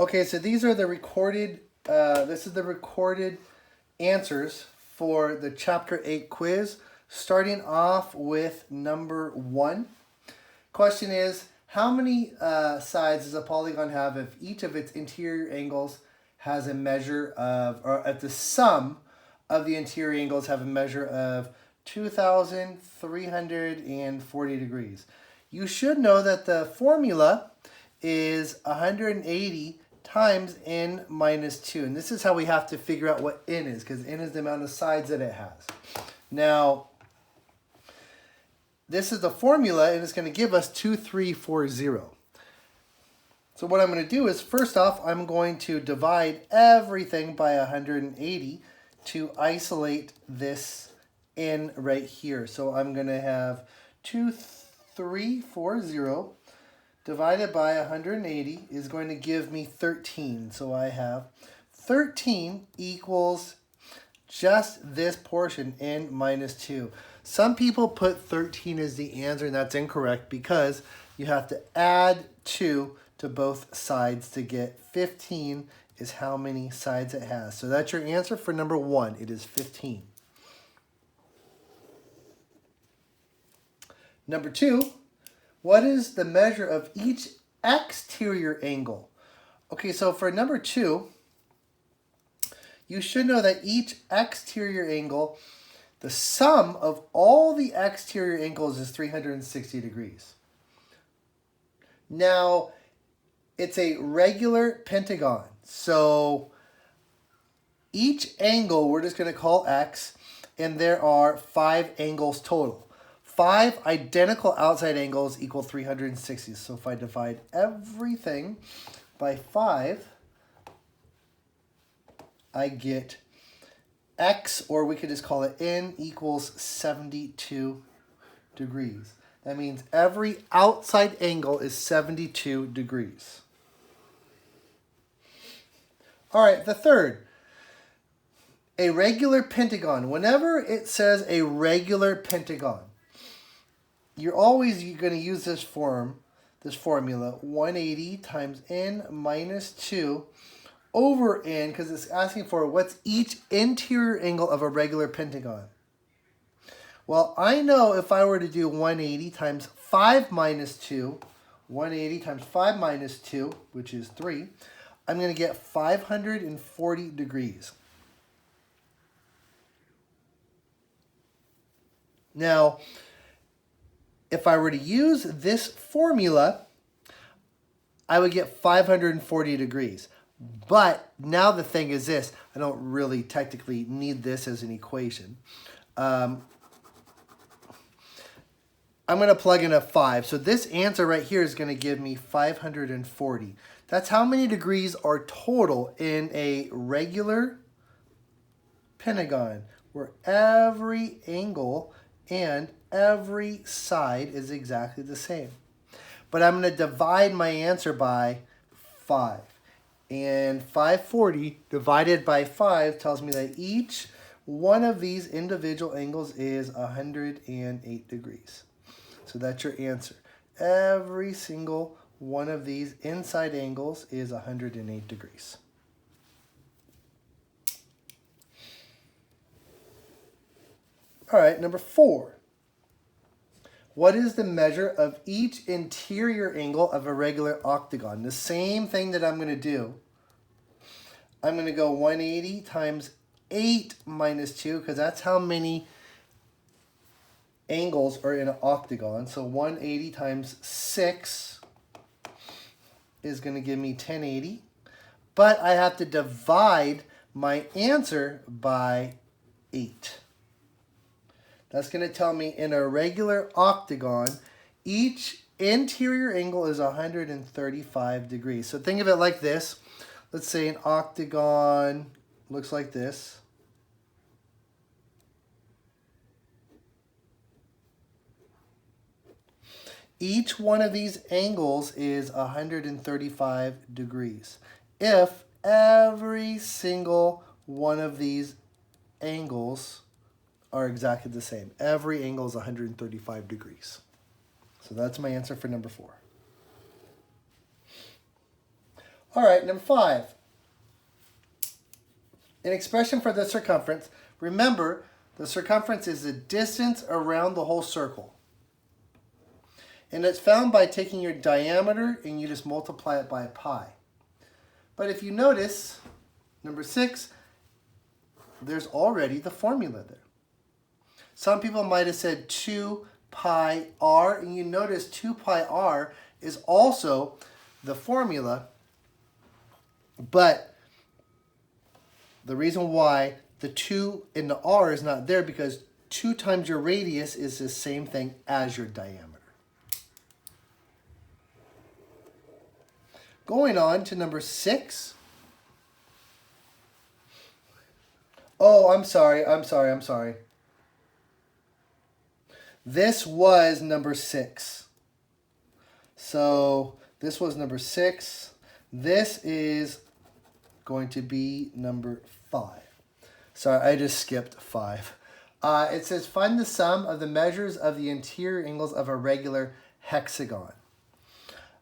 Okay, so these are the recorded, this is the recorded answers for the Chapter 8 quiz, starting off with number 1. Question is, how many sides does a polygon have if each of its interior angles has a measure of, or if the sum of the interior angles have a measure of 2,340 degrees? You should know that the formula is 180 times n minus 2. And this is how we have to figure out what n is, because n is the amount of sides that it has. Now, this is the formula, and it's going to give us 2340. So what I'm going to do is, first off, I'm going to divide everything by 180 to isolate this n right here. So I'm going to have 2340 divided by 180 is going to give me 13. So I have 13 equals just this portion, n minus 2. Some people put 13 as the answer, and that's incorrect because you have to add 2 to both sides to get 15 is how many sides it has. So that's your answer for number 1. It is 15. Number 2. What is the measure of each exterior angle? Okay, so for number 2, you should know that each exterior angle, the sum of all the exterior angles is 360 degrees. Now, it's a regular pentagon. So each angle we're just going to call x, and there are 5 angles total. 5 identical outside angles equal 360. So if I divide everything by 5, I get x, or we could just call it n, equals 72 degrees. That means every outside angle is 72 degrees. All right, the third. A regular pentagon. Whenever it says a regular pentagon, you're always going to use this formula, 180 times n minus 2 over n, because it's asking for what's each interior angle of a regular pentagon. Well, I know if I were to do 180 times 5 minus 2, 180 times 5 minus 2, which is 3, I'm going to get 540 degrees. Now, if I were to use this formula, I would get 540 degrees. But now the thing is this, I don't really technically need this as an equation. I'm going to plug in a 5. So this answer right here is going to give me 540. That's how many degrees are total in a regular pentagon, where every angle and every side is exactly the same. But I'm going to divide my answer by 5. And 540 divided by 5 tells me that each one of these individual angles is 108 degrees. So that's your answer. Every single one of these inside angles is 108 degrees. All right, number 4. What is the measure of each interior angle of a regular octagon? The same thing that I'm going to do. I'm going to go 180 times 8 minus 2, because that's how many angles are in an octagon. So 180 times 6 is going to give me 1080. But I have to divide my answer by 8. That's going to tell me in a regular octagon, each interior angle is 135 degrees. So think of it like this. Let's say an octagon looks like this. Each one of these angles is 135 degrees. If every single one of these angles are exactly the same. Every angle is 135 degrees. So that's my answer for number 4. All right, number 5. An expression for the circumference. Remember, the circumference is the distance around the whole circle. And it's found by taking your diameter and you just multiply it by pi. But if you notice, number 6, there's already the formula there. Some people might have said 2 pi r, and you notice 2 pi r is also the formula, but the reason why the 2 in the r is not there because 2 times your radius is the same thing as your diameter. Going on to number 6. Oh, I'm sorry. This was number 6. So this was number 6. This is going to be number 5. Sorry, I just skipped 5. It says, find the sum of the measures of the interior angles of a regular hexagon.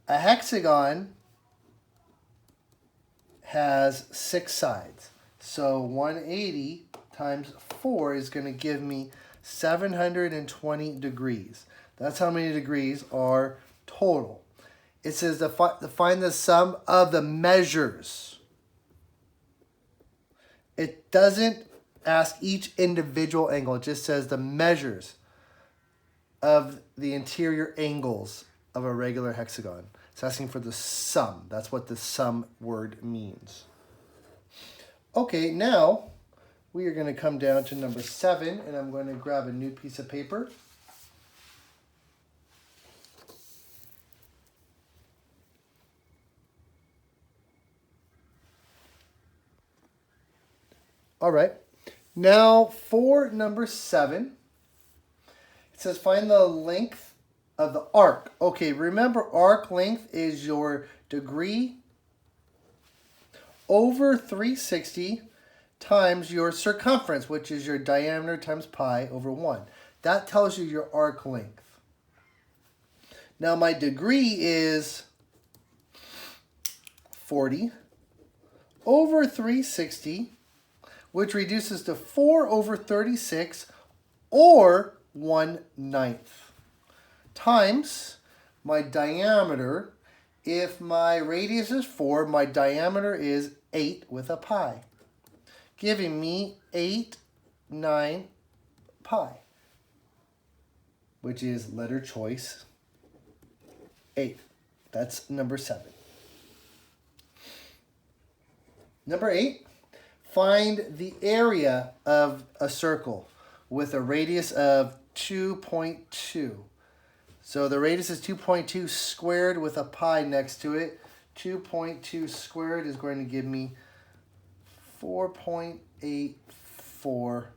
A hexagon has 6 sides. So 180 times 4 is going to give me 720 degrees. That's how many degrees are total. It says to find the sum of the measures. It doesn't ask each individual angle. It just says the measures of the interior angles of a regular hexagon. It's asking for the sum. That's what the sum word means. Okay, now we are going to come down to number 7, and I'm going to grab a new piece of paper. All right, now for number 7, it says find the length of the arc. Okay, remember arc length is your degree over 360 times your circumference, which is your diameter times pi over 1. That tells you your arc length. Now my degree is 40 over 360, which reduces to 4 over 36, or 1/9, times my diameter. If my radius is 4, my diameter is 8 with a pi, giving me 8/9 pi, which is letter choice 8. That's number 7. Number 8, find the area of a circle with a radius of 2.2. So the radius is 2.2 squared with a pi next to it. 2.2 squared is going to give me 4.84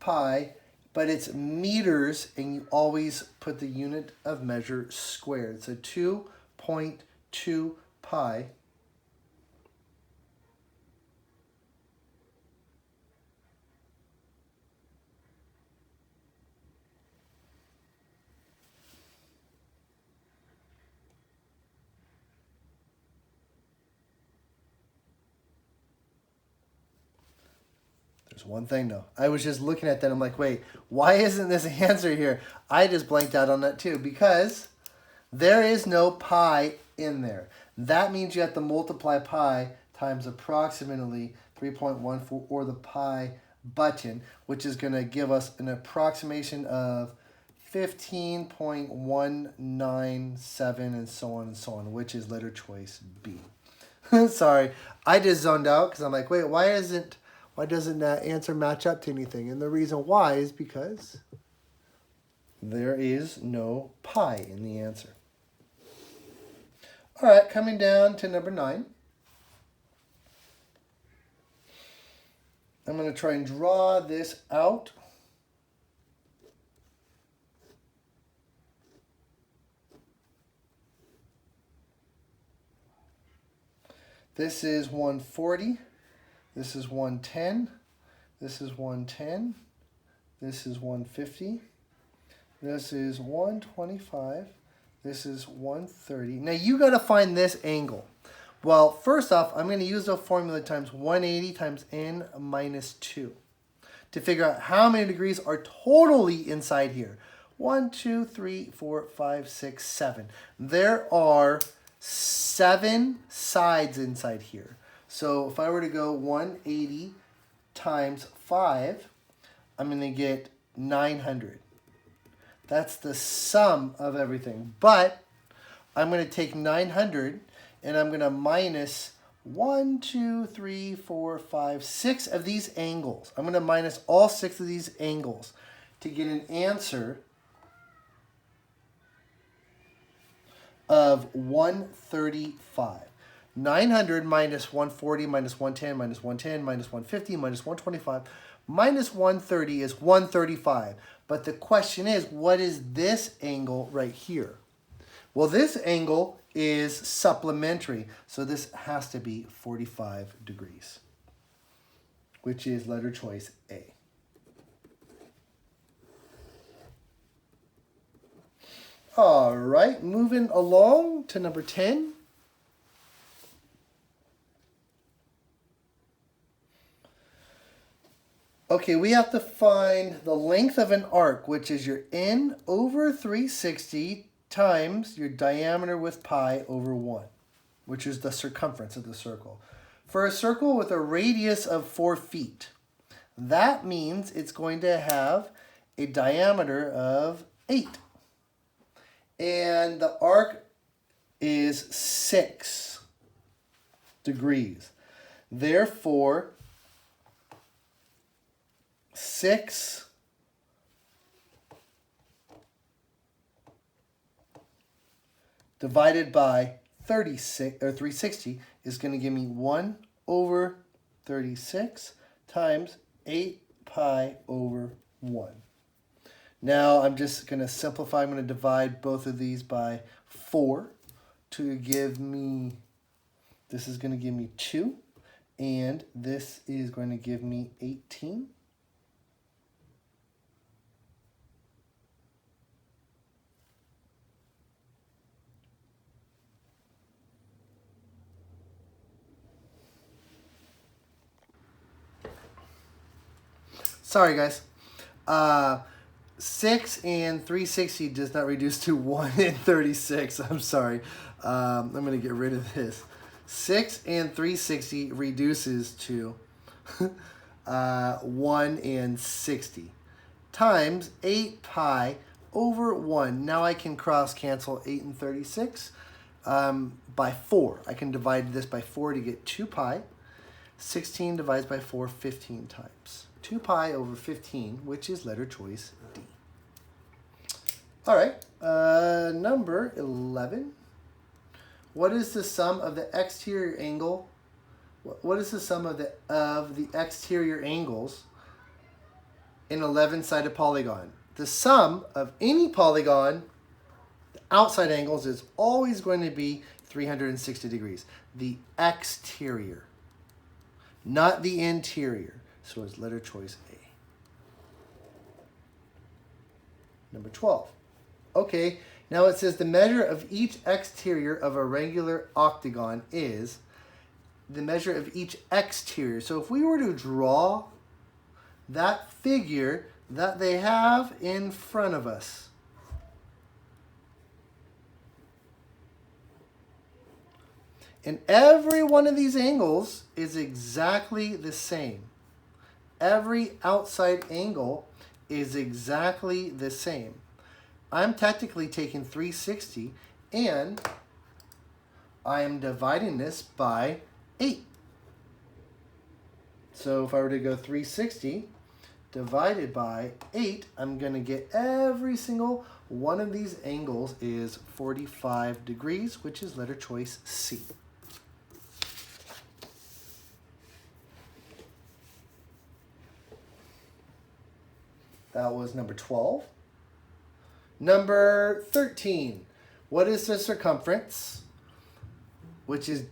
pi, but it's meters, and you always put the unit of measure squared. So 2.2 pi There's one thing though. I was just looking at that. I'm like, wait, why isn't this answer here? I just blanked out on that too because there is no pi in there. That means you have to multiply pi times approximately 3.14 or the pi button, which is going to give us an approximation of 15.197 and so on, which is letter choice B. Sorry, I just zoned out because I'm like, wait, why doesn't that answer match up to anything? And the reason why is because there is no pi in the answer. All right, coming down to number 9. I'm going to try and draw this out. This is 140. This is 110. This is 110. This is 150. This is 125. This is 130. Now you got to find this angle. Well, first off, I'm going to use the formula times 180 times n minus 2 to figure out how many degrees are totally inside here. 1, 2, 3, 4, 5, 6, 7. There are 7 sides inside here. So if I were to go 180 times 5, I'm going to get 900. That's the sum of everything. But I'm going to take 900 and I'm going to minus 1, 2, 3, 4, 5, 6 of these angles. I'm going to minus all 6 of these angles to get an answer of 135. 900 minus 140 minus 110 minus 110 minus 150 minus 125 minus 130 is 135. But the question is, what is this angle right here? Well, this angle is supplementary, so this has to be 45 degrees, which is letter choice A. All right, moving along to number 10. Okay, we have to find the length of an arc, which is your n over 360 times your diameter with pi over 1, which is the circumference of the circle. For a circle with a radius of 4 feet, that means it's going to have a diameter of 8. And the arc is 6 degrees. Therefore, 6 divided by 36 or 360 is going to give me 1 over 36 times 8 pi over 1. Now I'm just going to simplify. I'm going to divide both of these by 4 to give me, this is going to give me 2, and this is going to give me 18. Sorry, guys. 6 and 360 does not reduce to 1 and 36. I'm sorry. I'm going to get rid of this. 6 and 360 reduces to 1 and 60 times 8 pi over 1. Now I can cross cancel 8 and 36 by 4. I can divide this by 4 to get 2 pi. 16 divides by 4 15 times. 2 pi over 15, which is letter choice D. All right, number 11. What is the sum of the exterior angle? What is the sum of the exterior angles in 11-sided polygon? The sum of any polygon, the outside angles, is always going to be 360 degrees. The exterior, not the interior. So it's letter choice A. Number 12. Okay, now it says the measure of each exterior of a regular octagon is the measure of each exterior. So if we were to draw that figure that they have in front of us, and every one of these angles is exactly the same. Every outside angle is exactly the same. I'm technically taking 360 and I am dividing this by 8. So if I were to go 360 divided by 8, I'm going to get every single one of these angles is 45 degrees, which is letter choice C. That was number 12. Number 13. What is the circumference? Which is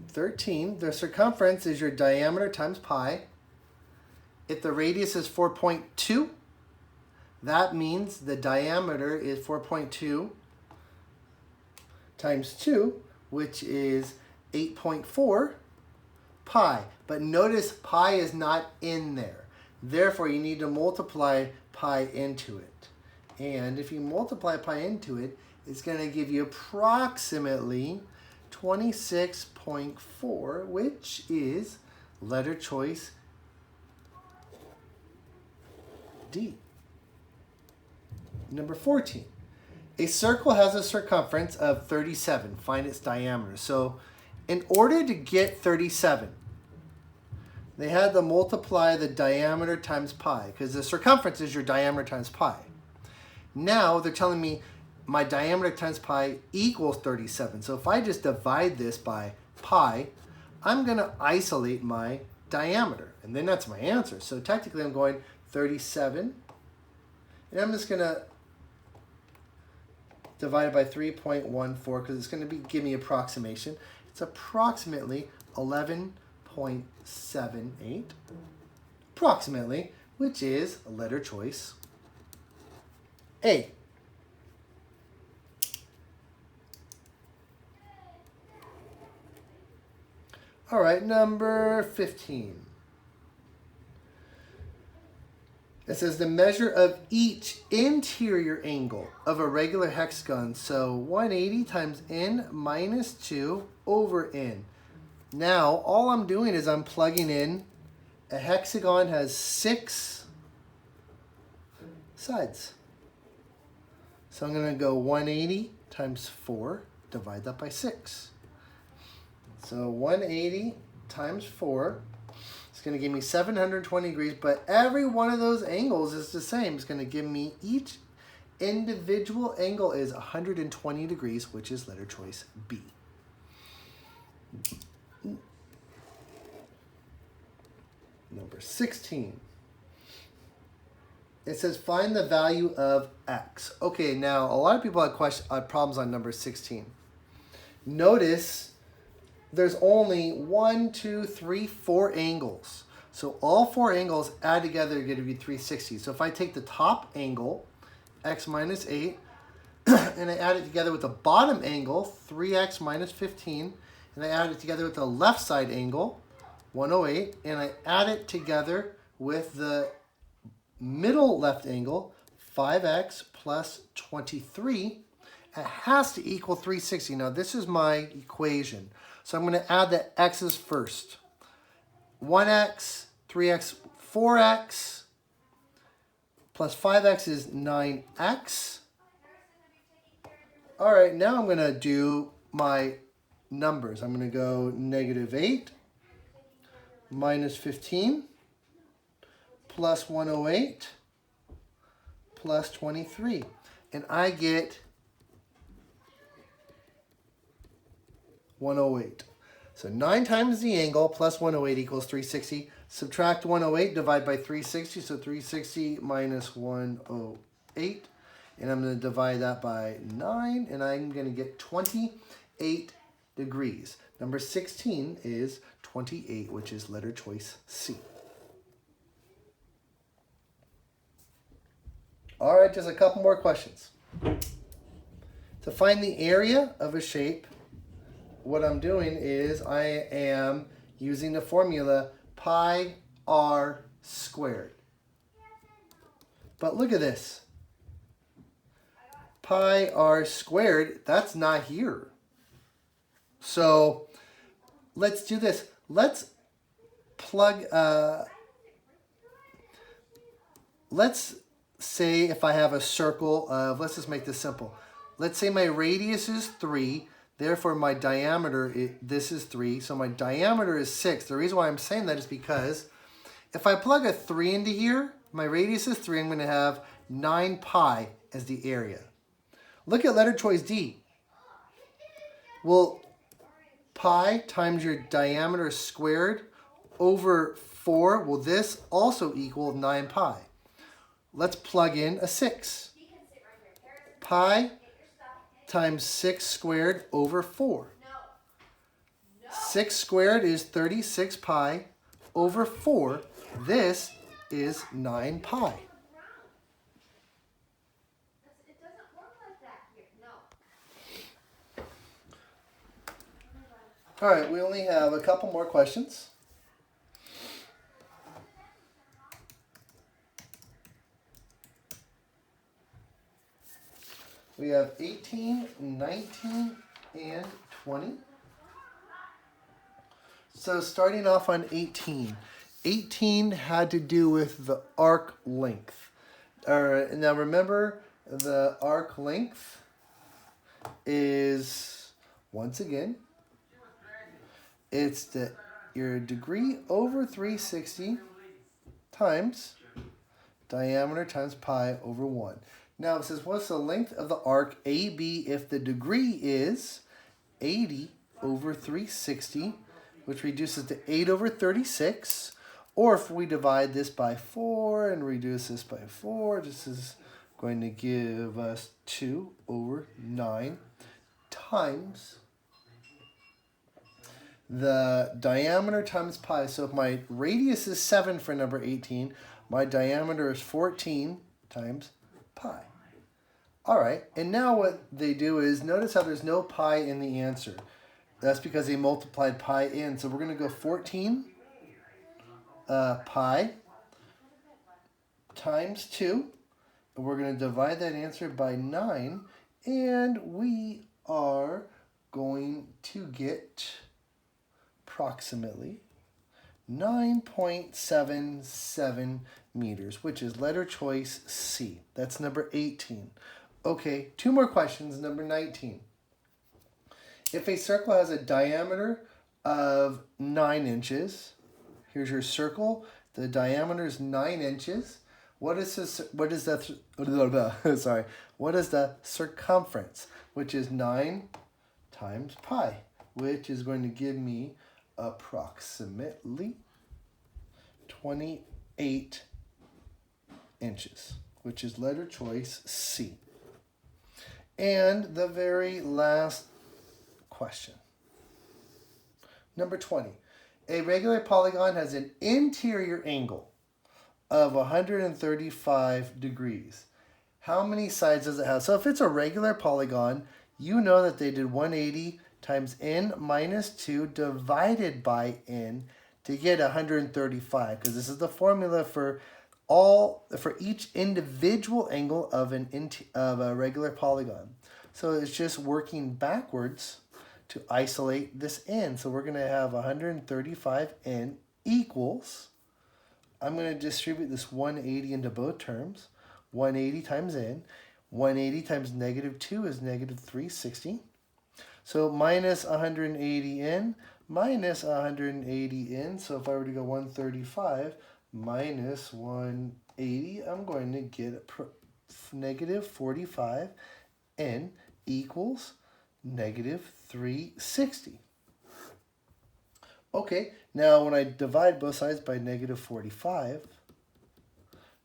13. The circumference is your diameter times pi. If the radius is 4.2, that means the diameter is 4.2 times 2, which is 8.4 pi. But notice pi is not in there. Therefore, you need to multiply pi into it. And if you multiply pi into it, it's going to give you approximately 26.4, which is letter choice D. Number 14. A circle has a circumference of 37. Find its diameter. So in order to get 37, they had to multiply the diameter times pi, because the circumference is your diameter times pi. Now they're telling me my diameter times pi equals 37. So if I just divide this by pi, I'm going to isolate my diameter. And then that's my answer. So technically I'm going 37. And I'm just going to divide it by 3.14 because it's going to give me approximation. It's approximately 11.78. Approximately, which is letter choice A. All right, number 15. It says the measure of each interior angle of a regular hexagon. So 180 times n minus 2 over n. Now, all I'm doing is I'm plugging in. A hexagon has 6 sides. So I'm going to go 180 times 4, divide that by 6. So 180 times 4. It's going to give me 720 degrees, but every one of those angles is the same. It's going to give me each individual angle is 120 degrees, which is letter choice B. Number 16. It says find the value of x. Okay, now a lot of people had problems on number 16. Notice there's only 1, 2, 3, 4 angles. So all 4 angles add together are going to be 360. So if I take the top angle, x minus 8, and I add it together with the bottom angle, 3x minus 15, and I add it together with the left side angle, 108, and I add it together with the middle left angle, 5x plus 23, it has to equal 360. Now this is my equation. So I'm going to add the x's first. 1x, 3x, 4x, plus 5x is 9x. All right, now I'm going to do my numbers. I'm going to go negative 8 minus 15 plus 108 plus 23. And I get 108. So 9 times the angle plus 108 equals 360. Subtract 108, divide by 360. So 360 minus 108. And I'm going to divide that by 9. And I'm going to get 28 degrees. Number 16 is 28, which is letter choice C. All right, just a couple more questions. To find the area of a shape, what I'm doing is I am using the formula pi r squared. But look at this. Pi r squared, that's not here. So let's do this. Let's plug, let's say if I have a circle of, let's just make this simple. Let's say my radius is 3. Therefore, my diameter, this is 3. So my diameter is 6. The reason why I'm saying that is because if I plug a 3 into here, my radius is 3. I'm going to have 9 pi as the area. Look at letter choice D. Well, pi times your diameter squared over 4, will this also equal 9 pi? Let's plug in a 6. Pi times 6 squared over 4. 6 squared is 36 pi over 4. This is 9 pi. It doesn't work like that here. No. All right, we only have a couple more questions. We have 18, 19, and 20. So starting off on 18. 18 had to do with the arc length. All right, now remember the arc length is, once again, it's your degree over 360 times diameter times pi over 1. Now it says, what's the length of the arc AB if the degree is 80 over 360, which reduces to 8 over 36, or if we divide this by 4 and reduce this by 4, this is going to give us 2 over 9 times the diameter times pi. So if my radius is 7 for number 18, my diameter is 14 times pi. All right, and now what they do is, notice how there's no pi in the answer. That's because they multiplied pi in. So we're going to go 14 pi times 2. And we're going to divide that answer by 9. And we are going to get approximately 9.77 meters, which is letter choice C. That's number 18. Okay, 2 more questions. Number 19. If a circle has a diameter of 9 inches, here's your circle. The diameter is 9 inches. What is the circumference, which is 9 times pi, which is going to give me approximately 28 inches, which is letter choice C. And the very last question. Number 20. A regular polygon has an interior angle of 135 degrees. How many sides does it have? So if it's a regular polygon, you know that they did 180 times n minus 2 divided by n to get 135, because this is the formula for each individual angle of a regular polygon. So it's just working backwards to isolate this n. So we're going to have 135n equals, I'm going to distribute this 180 into both terms. 180 times n. 180 times negative 2 is negative 360. So minus 180n minus 180n. So if I were to go 135 minus 180, I'm going to get negative 45n equals negative 360. Okay, now when I divide both sides by negative 45,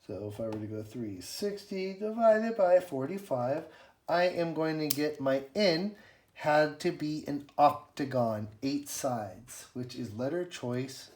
so if I were to go 360 divided by 45, I am going to get my n had to be an octagon, 8 sides, which is letter choice